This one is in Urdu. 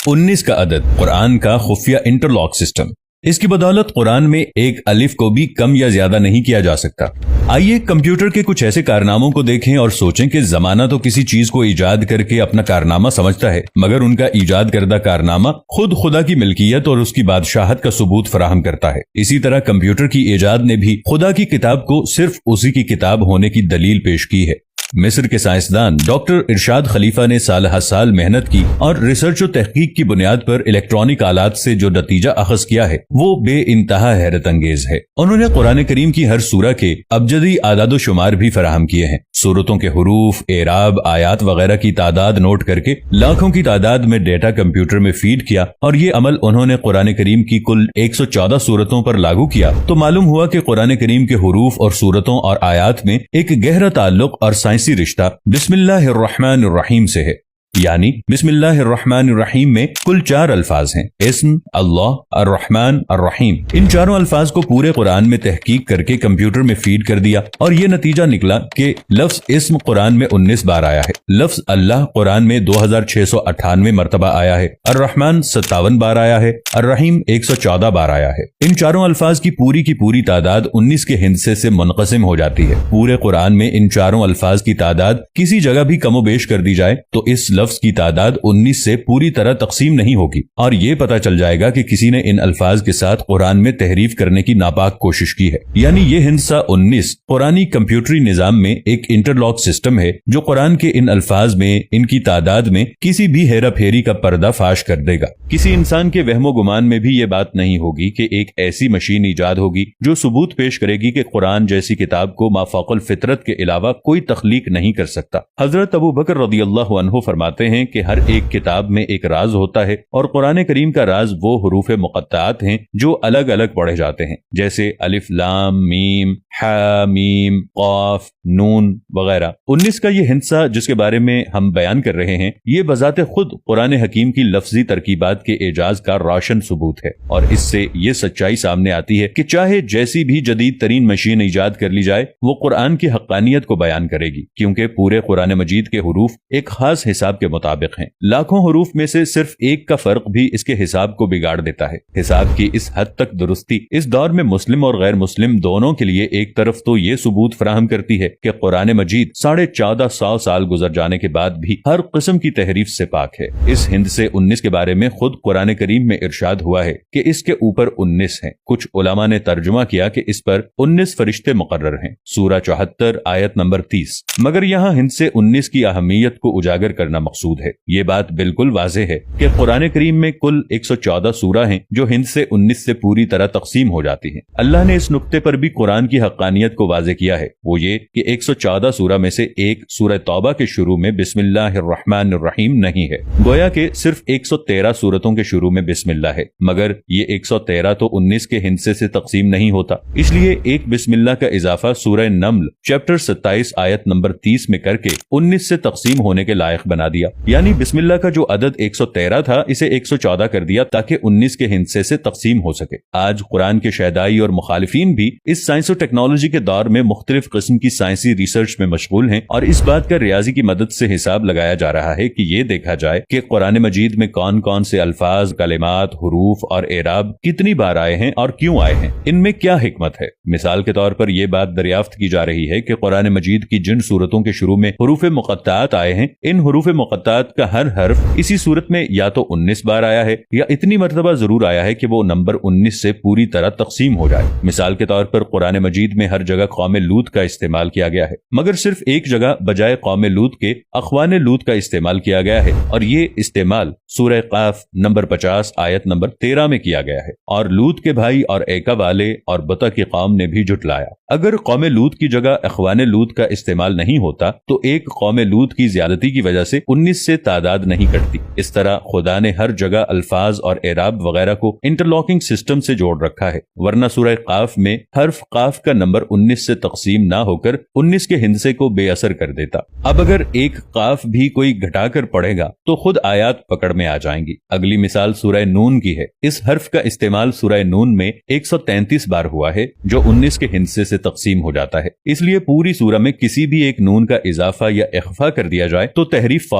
19 کا عدد قرآن کا خفیہ انٹرلاک سسٹم۔ اس کی بدولت قرآن میں ایک الف کو بھی کم یا زیادہ نہیں کیا جا سکتا۔ آئیے کمپیوٹر کے کچھ ایسے کارناموں کو دیکھیں اور سوچیں کہ زمانہ تو کسی چیز کو ایجاد کر کے اپنا کارنامہ سمجھتا ہے، مگر ان کا ایجاد کردہ کارنامہ خود خدا کی ملکیت اور اس کی بادشاہت کا ثبوت فراہم کرتا ہے۔ اسی طرح کمپیوٹر کی ایجاد نے بھی خدا کی کتاب کو صرف اسی کی کتاب ہونے کی دلیل پیش کی ہے۔ مصر کے سائنسدان ڈاکٹر ارشاد خلیفہ نے سال ہر سال محنت کی اور ریسرچ و تحقیق کی بنیاد پر الیکٹرانک آلات سے جو نتیجہ اخذ کیا ہے وہ بے انتہا حیرت انگیز ہے۔ انہوں نے قرآن کریم کی ہر سورہ کے ابجدی اعداد و شمار بھی فراہم کیے ہیں۔ سورتوں کے حروف، اعراب، آیات وغیرہ کی تعداد نوٹ کر کے لاکھوں کی تعداد میں ڈیٹا کمپیوٹر میں فیڈ کیا، اور یہ عمل انہوں نے قرآن کریم کی کل 114 سورتوں پر لاگو کیا تو معلوم ہوا کہ قرآن کریم کے حروف اور سورتوں اور آیات میں ایک گہرا تعلق اور سائنسی رشتہ بسم اللہ الرحمن الرحیم سے ہے۔ یعنی بسم اللہ الرحمن الرحیم میں کل 4 الفاظ ہیں: اسم، اللہ، الرحمن، الرحیم۔ ان چاروں الفاظ کو پورے قرآن میں تحقیق کر کے کمپیوٹر میں فیڈ کر دیا اور یہ نتیجہ نکلا کہ لفظ اسم قرآن میں 19 بار آیا ہے، لفظ اللہ قرآن میں 2698 مرتبہ آیا ہے، الرحمن 57 بار آیا ہے، الرحیم 114 بار آیا ہے۔ ان چاروں الفاظ کی پوری تعداد 19 کے ہندسے سے منقسم ہو جاتی ہے۔ پورے قرآن میں ان چاروں الفاظ کی تعداد کسی جگہ بھی کم و بیش کر دی جائے تو اس لفظ کی تعداد 19 سے پوری طرح تقسیم نہیں ہوگی، اور یہ پتہ چل جائے گا کہ کسی نے ان الفاظ کے ساتھ قرآن میں تحریف کرنے کی ناپاک کوشش کی ہے۔ یعنی یہ ہندسہ 19 قرآنی کمپیوٹری نظام میں ایک انٹرلاک سسٹم ہے جو قرآن کے ان الفاظ میں، ان کی تعداد میں کسی بھی ہیرا پھیری کا پردہ فاش کر دے گا۔ کسی انسان کے وہم و گمان میں بھی یہ بات نہیں ہوگی کہ ایک ایسی مشین ایجاد ہوگی جو ثبوت پیش کرے گی کہ قرآن جیسی کتاب کو مافوق الفطرت کے علاوہ کوئی تخلیق نہیں کر سکتا۔ حضرت ابو بکر رضی اللہ عنہ فرماتے ہیں کہ ہر ایک کتاب میں ایک راز ہوتا ہے، اور قرآن کریم کا راز وہ حروف مقطعات ہیں جو الگ الگ پڑھے جاتے ہیں، جیسے الف لام میم ہا میم قاف نون وغیرہ۔ 19 کا یہ ہندسہ جس کے بارے میں ہم بیان کر رہے ہیں، یہ بذات خود قرآن حکیم کی لفظی ترکیبات کے اعجاز کا روشن ثبوت ہے، اور اس سے یہ سچائی سامنے آتی ہے کہ چاہے جیسی بھی جدید ترین مشین ایجاد کر لی جائے، وہ قرآن کی حقانیت کو بیان کرے گی، کیونکہ پورے قرآن مجید کے حروف ایک خاص حساب کے مطابق ہیں۔ لاکھوں حروف میں سے صرف ایک کا فرق بھی اس کے حساب کو بگاڑ دیتا ہے۔ حساب کی اس حد تک درستی اس دور میں مسلم اور غیر مسلم دونوں کے لیے ایک طرف تو یہ ثبوت فراہم کرتی ہے کہ قرآن مجید 1450 سال گزر جانے کے بعد بھی ہر قسم کی تحریف سے پاک ہے۔ اس ہندسے 19 کے بارے میں خود قرآن کریم میں ارشاد ہوا ہے کہ اس کے اوپر 19 ہیں۔ کچھ علماء نے ترجمہ کیا کہ اس پر 19 فرشتے مقرر ہیں، سورہ 74 آیت نمبر 30۔ مگر یہاں ہندسے 19 کی اہمیت کو اجاگر کرنا مقصود ہے۔ یہ بات بالکل واضح ہے کہ قرآن کریم میں کل 114 سورہ ہیں جو ہندسے 19 سے پوری طرح تقسیم ہو جاتی ہیں۔ اللہ نے اس نقطے پر بھی قرآن کی حقانیت کو واضح کیا ہے، وہ یہ کہ 114 سورہ میں سے ایک سورہ توبہ کے شروع میں بسم اللہ الرحمن الرحیم نہیں ہے، گویا کہ صرف 113 سورتوں کے شروع میں بسم اللہ ہے، مگر یہ 113 تو 19 کے ہندسے سے تقسیم نہیں ہوتا، اس لیے ایک بسم اللہ کا اضافہ سورہ نمل چیپٹر 27 آیت نمبر 30 میں کر کے 19 سے تقسیم ہونے کے لائق بنا دیا۔ یعنی بسم اللہ کا جو عدد 113 تھا اسے 114 کر دیا تاکہ 19 کے ہندسے سے تقسیم ہو سکے۔ آج قرآن کے شیدائی اور مخالفین بھی اس سائنس و ٹیکنالوجی کے دور میں مختلف قسم کی سائنسی ریسرچ میں مشغول ہیں، اور اس بات کا ریاضی کی مدد سے حساب لگایا جا رہا ہے کہ یہ دیکھا جائے کہ قرآن مجید میں کون کون سے الفاظ، کلمات، حروف اور اعراب کتنی بار آئے ہیں اور کیوں آئے ہیں، ان میں کیا حکمت ہے۔ مثال کے طور پر یہ بات دریافت کی جا رہی ہے کہ قرآن مجید کی جن سورتوں کے شروع میں حروف مقطعات آئے ہیں، ان حروف مقطعات کا ہر حرف اسی صورت میں یا تو 19 بار آیا ہے یا اتنی مرتبہ ضرور آیا ہے کہ وہ نمبر 19 سے پوری طرح تقسیم ہو جائے۔ مثال کے طور پر قرآن مجید میں ہر جگہ قوم لوط کا استعمال کیا گیا ہے، مگر صرف ایک جگہ بجائے قوم لوط کے اخوان لوط کا استعمال کیا گیا ہے، اور یہ استعمال سورہ قاف نمبر 50 آیت نمبر 13 میں کیا گیا ہے، اور لوط کے بھائی اور ایکا والے اور بطا کی قوم نے بھی جھٹلایا۔ اگر قوم لوط کی جگہ اخوان لوط کا استعمال نہیں ہوتا تو ایک قوم لوط کی زیادتی کی وجہ سے 19 سے تعداد نہیں کٹتی۔ اس طرح خدا نے ہر جگہ الفاظ اور اعراب وغیرہ کو انٹرلاکنگ سسٹم سے جوڑ رکھا ہے، ورنہ سورہ قاف میں حرف قاف کا نمبر 19 سے تقسیم نہ ہو کر 19 کے ہندسے کو بے اثر کر دیتا۔ اب اگر ایک قاف بھی کوئی گھٹا کر پڑھے گا تو خود آیات پکڑ میں آ جائیں گی۔ اگلی مثال سورہ نون کی ہے۔ اس حرف کا استعمال سورہ نون میں 133 بار ہوا ہے جو 19 کے ہندسے سے تقسیم ہو جاتا ہے، اس لیے پوری سورہ میں کسی بھی ایک نون کا اضافہ یا اخفا کر دیا جائے تو تحریف